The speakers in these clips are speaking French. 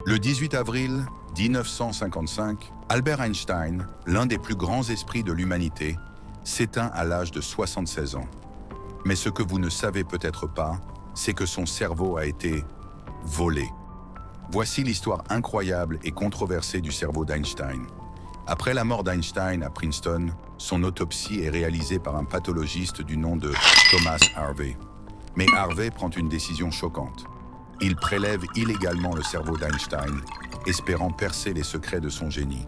Le 18 avril 1955, Albert Einstein, l'un des plus grands esprits de l'humanité, s'éteint à l'âge de 76 ans. Mais ce que vous ne savez peut-être pas, c'est que son cerveau a été volé. Voici l'histoire incroyable et controversée du cerveau d'Einstein. Après la mort d'Einstein à Princeton, son autopsie est réalisée par un pathologiste du nom de Thomas Harvey. Mais Harvey prend une décision choquante. Il prélève illégalement le cerveau d'Einstein, espérant percer les secrets de son génie.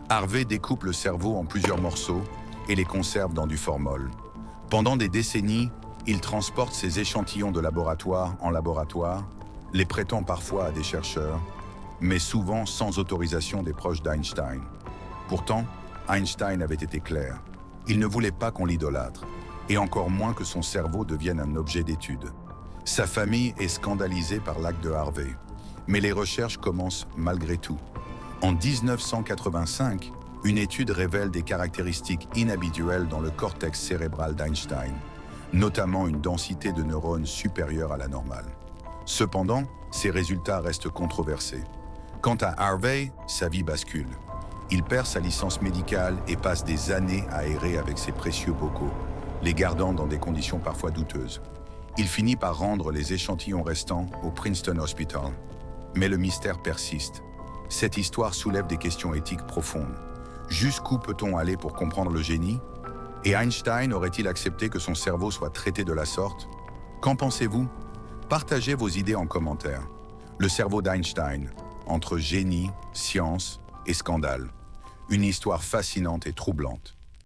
Harvey découpe le cerveau en plusieurs morceaux et les conserve dans du formol. Pendant des décennies, il transporte ces échantillons de laboratoire en laboratoire, les prêtant parfois à des chercheurs, mais souvent sans autorisation des proches d'Einstein. Pourtant, Einstein avait été clair. Il ne voulait pas qu'on l'idolâtre, et encore moins que son cerveau devienne un objet d'étude. Sa famille est scandalisée par l'acte de Harvey, mais les recherches commencent malgré tout. En 1985, une étude révèle des caractéristiques inhabituelles dans le cortex cérébral d'Einstein, notamment une densité de neurones supérieure à la normale. Cependant, ces résultats restent controversés. Quant à Harvey, sa vie bascule. Il perd sa licence médicale et passe des années à errer avec ses précieux bocaux, les gardant dans des conditions parfois douteuses. Il finit par rendre les échantillons restants au Princeton Hospital. Mais le mystère persiste. Cette histoire soulève des questions éthiques profondes. Jusqu'où peut-on aller pour comprendre le génie? Et Einstein aurait-il accepté que son cerveau soit traité de la sorte? Qu'en pensez-vous? Partagez vos idées en commentaire. Le cerveau d'Einstein, entre génie, science et scandale. Une histoire fascinante et troublante.